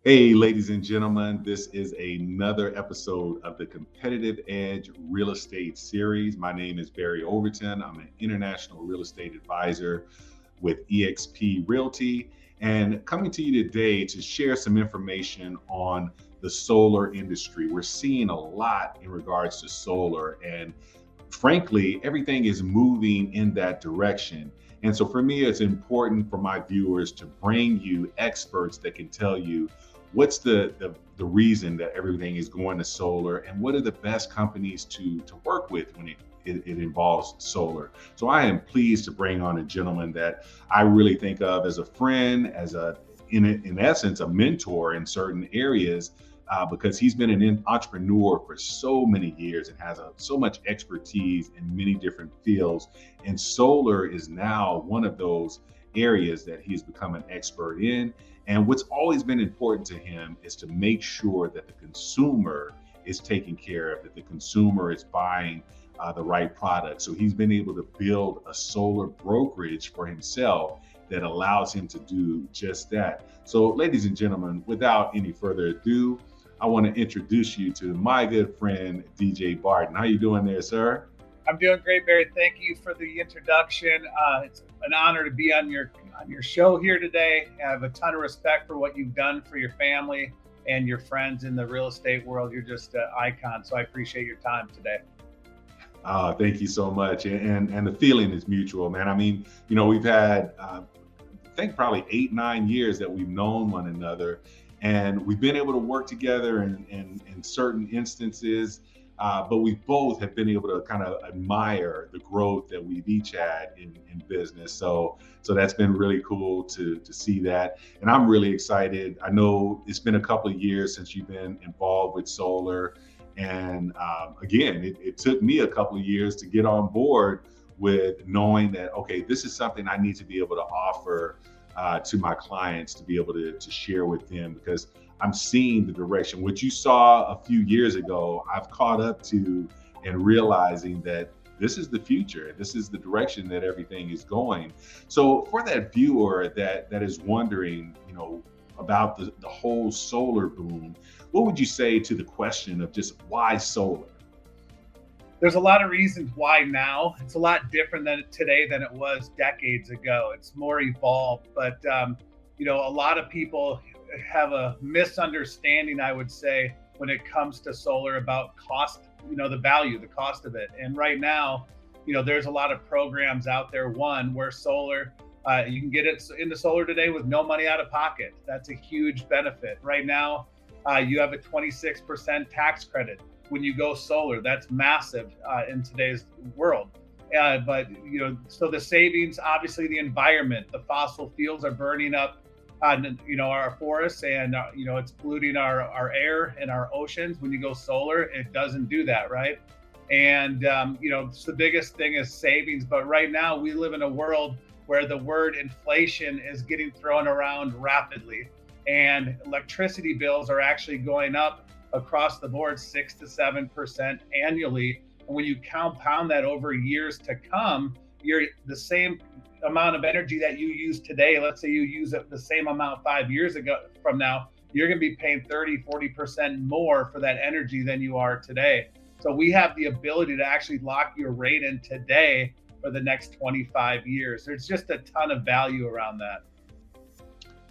Hey, ladies and gentlemen, this is another episode of the Competitive Edge Real Estate Series. My name is Barry Overton. I'm an international real estate advisor with eXp Realty, and coming to you today to share some information on the solar industry. We're seeing a lot in regards to solar, and frankly, everything is moving in that direction. And so for me, it's important for my viewers to bring you experts that can tell you what's the reason that everything is going to solar and what are the best companies to work with when it involves solar. So I am pleased to bring on a gentleman that I really think of as a friend, as in essence, a mentor in certain areas, because he's been an entrepreneur for so many years and has so much expertise in many different fields. And solar is now one of those areas that he's become an expert in. And what's always been important to him is to make sure that the consumer is taken care of, that the consumer is buying the right product. So he's been able to build a solar brokerage for himself that allows him to do just that. So, ladies and gentlemen, without any further ado, I want to introduce you to my good friend, DJ Barton. How you doing there, sir? I'm doing great, Barry. Thank you for the introduction. It's an honor to be on your show here today. I have a ton of respect for what you've done for your family and your friends in the real estate world. You're just an icon. So I appreciate your time today. Thank you so much. And the feeling is mutual, man. I mean, we've had, I think probably 8-9 years that we've known one another, and we've been able to work together in certain instances. But we both have been able to kind of admire the growth that we've each had in business. So that's been really cool to see that. And I'm really excited. I know it's been a couple of years since you've been involved with solar. And again, it took me a couple of years to get on board with knowing that, okay, this is something I need to be able to offer to my clients, to be able to share with them, because I'm seeing the direction. What you saw a few years ago, I've caught up to, and realizing that this is the future. This is the direction that everything is going. So for that viewer that is wondering, about the whole solar boom, what would you say to the question of just why solar? There's a lot of reasons why now. It's a lot different today than it was decades ago. It's more evolved, but a lot of people have a misunderstanding, I would say, when it comes to solar about cost, the value, the cost of it. And right now, there's a lot of programs out there, where solar, you can get it into solar today with no money out of pocket. That's a huge benefit. Right now, you have a 26% tax credit when you go solar. That's massive in today's world. But so the savings, obviously the environment, the fossil fuels are burning up our forests, and it's polluting our air and our oceans. When you go solar, it doesn't do that, right? And so the biggest thing is savings. But right now we live in a world where the word inflation is getting thrown around rapidly, and electricity bills are actually going up across the board 6 to 7% annually. And when you compound that over years to come, you're the same amount of energy that you use today. Let's say you use it the same amount 5 years ago from now, you're going to be paying 30-40% more for that energy than you are today. So we have the ability to actually lock your rate in today for the next 25 years. There's just a ton of value around that.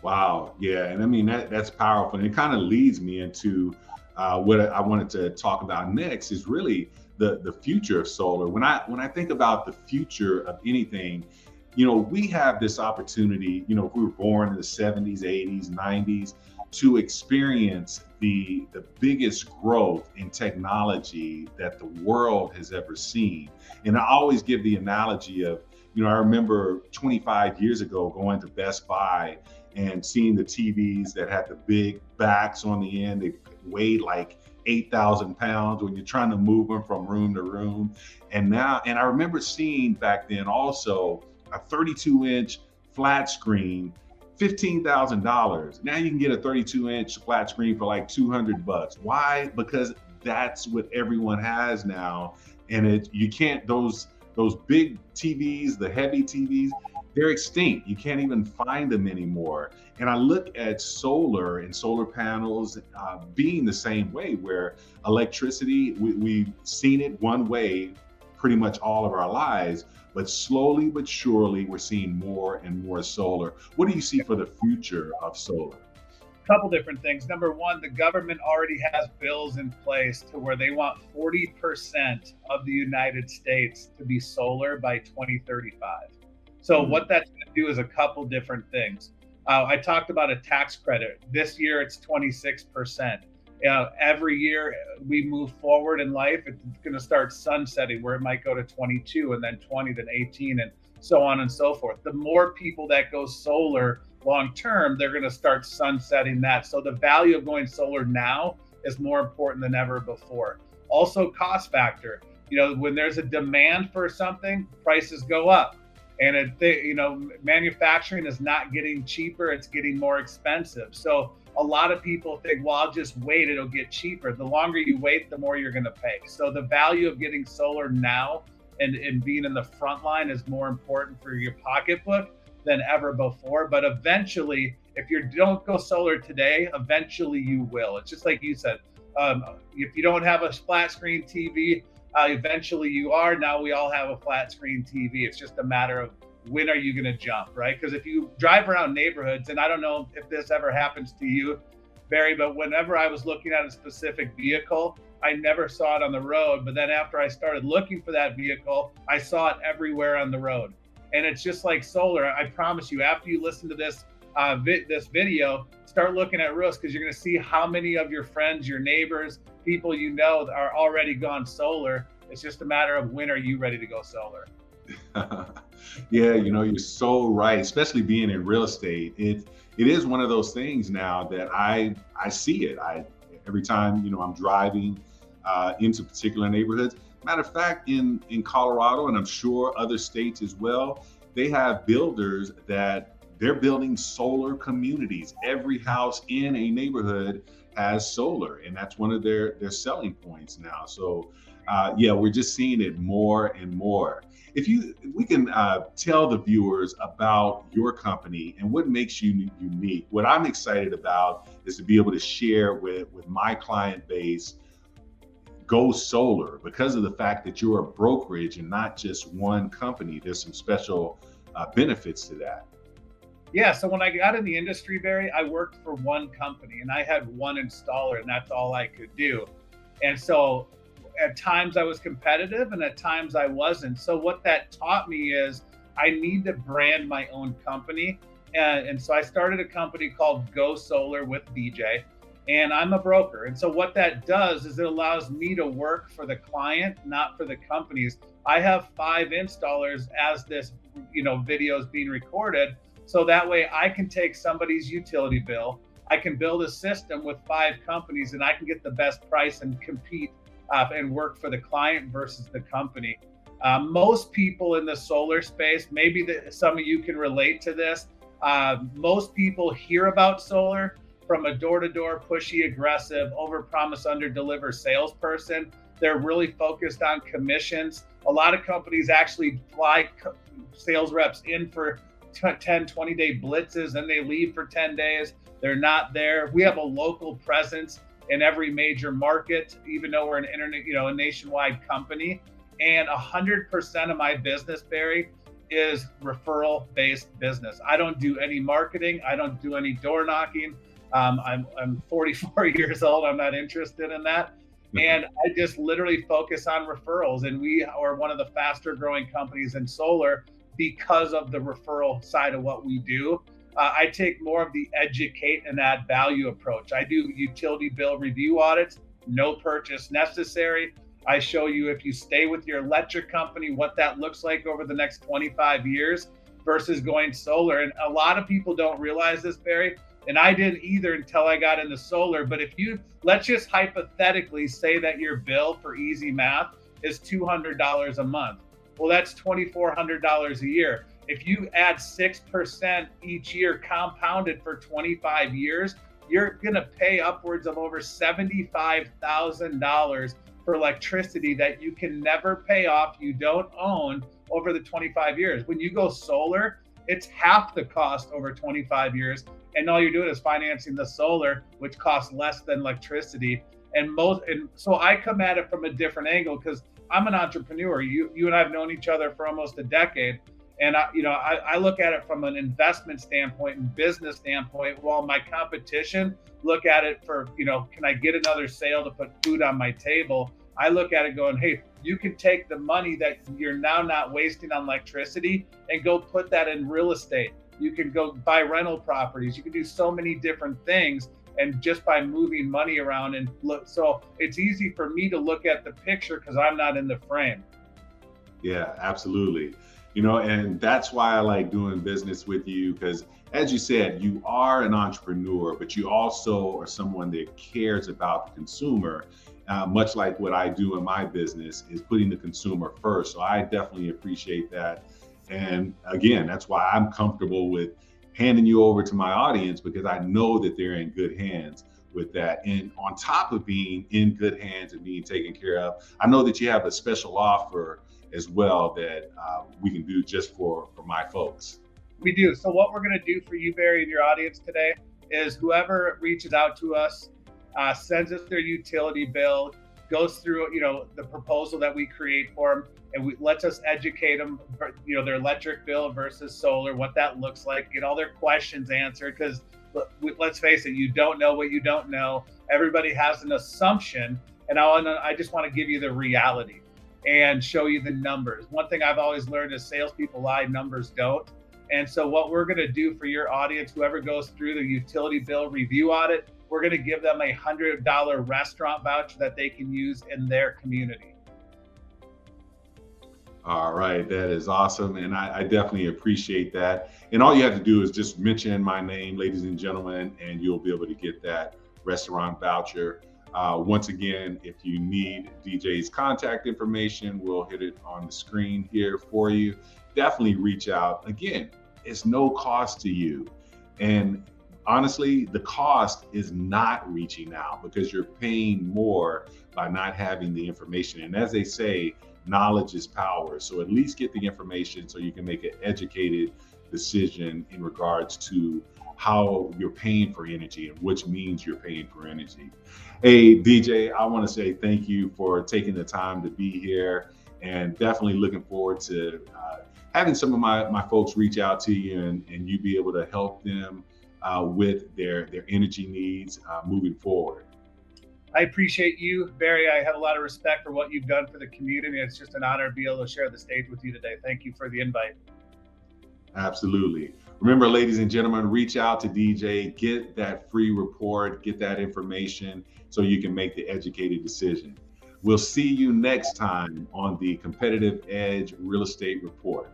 Wow. Yeah. And I mean, that's powerful. And it kind of leads me into what I wanted to talk about next is really the future of solar. When I think about the future of anything, we have this opportunity, if we were born in the 70s, 80s, 90s, to experience the biggest growth in technology that the world has ever seen. And I always give the analogy of, I remember 25 years ago going to Best Buy and seeing the TVs that had the big backs on the end. They weighed like 8,000 pounds when you're trying to move them from room to room. And I remember seeing back then also a 32-inch flat screen, $15,000. Now you can get a 32-inch flat screen for like $200. Why? Because that's what everyone has now. And you can't, those big TVs, the heavy TVs, they're extinct. You can't even find them anymore. And I look at solar and solar panels being the same way, where electricity, we've seen it one way pretty much all of our lives, but slowly but surely we're seeing more and more solar. What do you see for the future of solar? Couple different things. Number one, the government already has bills in place to where they want 40% of the United States to be solar by 2035. So Mm. what that's going to do is a couple different things. I talked about a tax credit. This year it's 26%. Every year we move forward in life, it's going to start sunsetting where it might go to 22 and then 20, then 18, and so on and so forth. The more people that go solar long term, they're going to start sunsetting that. So the value of going solar now is more important than ever before. Also, cost factor. When there's a demand for something, prices go up. And manufacturing is not getting cheaper, it's getting more expensive. So a lot of people think, well, I'll just wait, it'll get cheaper. The longer you wait, the more you're going to pay. So the value of getting solar now and being in the front line is more important for your pocketbook than ever before. But eventually, if you don't go solar today, eventually you will. It's just like you said, if you don't have a flat screen TV, eventually you are. Now we all have a flat screen TV. It's just a matter of when are you going to jump, right? Because if you drive around neighborhoods, and I don't know if this ever happens to you, Barry, but whenever I was looking at a specific vehicle, I never saw it on the road. But then after I started looking for that vehicle, I saw it everywhere on the road. And it's just like solar. I promise you, after you listen to this this video, start looking at roofs, because you're going to see how many of your friends, your neighbors, people you know are already gone solar. It's just a matter of when are you ready to go solar. Yeah, you're so right, especially being in real estate. It is one of those things now that I see it. Every time, I'm driving into particular neighborhoods. Matter of fact, in Colorado, and I'm sure other states as well, they have builders that they're building solar communities. Every house in a neighborhood has solar, and that's one of their selling points now. So yeah, we're just seeing it more and more. If we can tell the viewers about your company and what makes you unique. What I'm excited about is to be able to share with my client base go solar, because of the fact that you're a brokerage and not just one company. There's some special benefits to that. Yeah, so when I got in the industry, Barry, I worked for one company and I had one installer, and that's all I could do. And so at times I was competitive and at times I wasn't. So what that taught me is I need to brand my own company. And so I started a company called Go Solar with BJ, and I'm a broker. And so what that does is it allows me to work for the client, not for the companies. I have 5 installers as this, video is being recorded. So that way I can take somebody's utility bill, I can build a system with 5 companies, and I can get the best price and compete and work for the client versus the company. Most people in the solar space, maybe some of you can relate to this. Most people hear about solar from a door-to-door, pushy, aggressive, overpromise, under-deliver salesperson. They're really focused on commissions. A lot of companies actually fly sales reps in for 10, 20-day blitzes, and they leave for 10 days. They're not there. We have a local presence in every major market, even though we're an internet, a nationwide company. And 100% of my business, Barry, is referral-based business. I don't do any marketing. I don't do any door knocking. I'm 44 years old. I'm not interested in that. And I just literally focus on referrals. And we are one of the faster growing companies in solar because of the referral side of what we do. I take more of the educate and add value approach. I do utility bill review audits, no purchase necessary. I show you, if you stay with your electric company, what that looks like over the next 25 years versus going solar. And a lot of people don't realize this, Barry, and I didn't either until I got into solar. But let's just hypothetically say that your bill, for easy math, is $200 a month. Well, that's $2,400 a year. If you add 6% each year compounded for 25 years, you're going to pay upwards of over $75,000 for electricity that you can never pay off, you don't own over the 25 years. When you go solar, it's half the cost over 25 years. And all you're doing is financing the solar, which costs less than electricity. And so I come at it from a different angle because I'm an entrepreneur. You and I have known each other for almost a decade. And I look at it from an investment standpoint and business standpoint, while my competition look at it for, can I get another sale to put food on my table? I look at it going, hey, you can take the money that you're now not wasting on electricity and go put that in real estate. You can go buy rental properties. You can do so many different things. And just by moving money around and look, so it's easy for me to look at the picture because I'm not in the frame. Yeah, absolutely. And that's why I like doing business with you, because as you said, you are an entrepreneur, but you also are someone that cares about the consumer, much like what I do in my business is putting the consumer first. So I definitely appreciate that. And again, that's why I'm comfortable with handing you over to my audience, because I know that they're in good hands with that. And on top of being in good hands and being taken care of, I know that you have a special offer as well that we can do just for my folks. We do. So what we're going to do for you, Barry, and your audience today is whoever reaches out to us, sends us their utility bill, goes through, the proposal that we create for them, and lets us educate them, their electric bill versus solar, what that looks like, get all their questions answered. Because let's face it, you don't know what you don't know. Everybody has an assumption, and I just want to give you the reality and show you the numbers. One thing I've always learned is salespeople lie, numbers don't. And so what we're going to do for your audience, whoever goes through the utility bill review audit, we're going to give them a $100 restaurant voucher that they can use in their community. All right, that is awesome. And I definitely appreciate that. And all you have to do is just mention my name, ladies and gentlemen, and you'll be able to get that restaurant voucher. Once again, if you need DJ's contact information, we'll hit it on the screen here for you. Definitely reach out. Again, it's no cost to you. And honestly, the cost is not reaching out because you're paying more by not having the information. And as they say, knowledge is power. So at least get the information so you can make an educated decision in regards to how you're paying for energy and which means you're paying for energy. Hey, DJ, I want to say thank you for taking the time to be here, and definitely looking forward to having some of my folks reach out to you and you be able to help them with their energy needs moving forward. I appreciate you, Barry. I have a lot of respect for what you've done for the community. It's just an honor to be able to share the stage with you today. Thank you for the invite. Absolutely. Remember, ladies and gentlemen, reach out to DJ, get that free report, get that information so you can make the educated decision. We'll see you next time on the Competitive Edge Real Estate Report.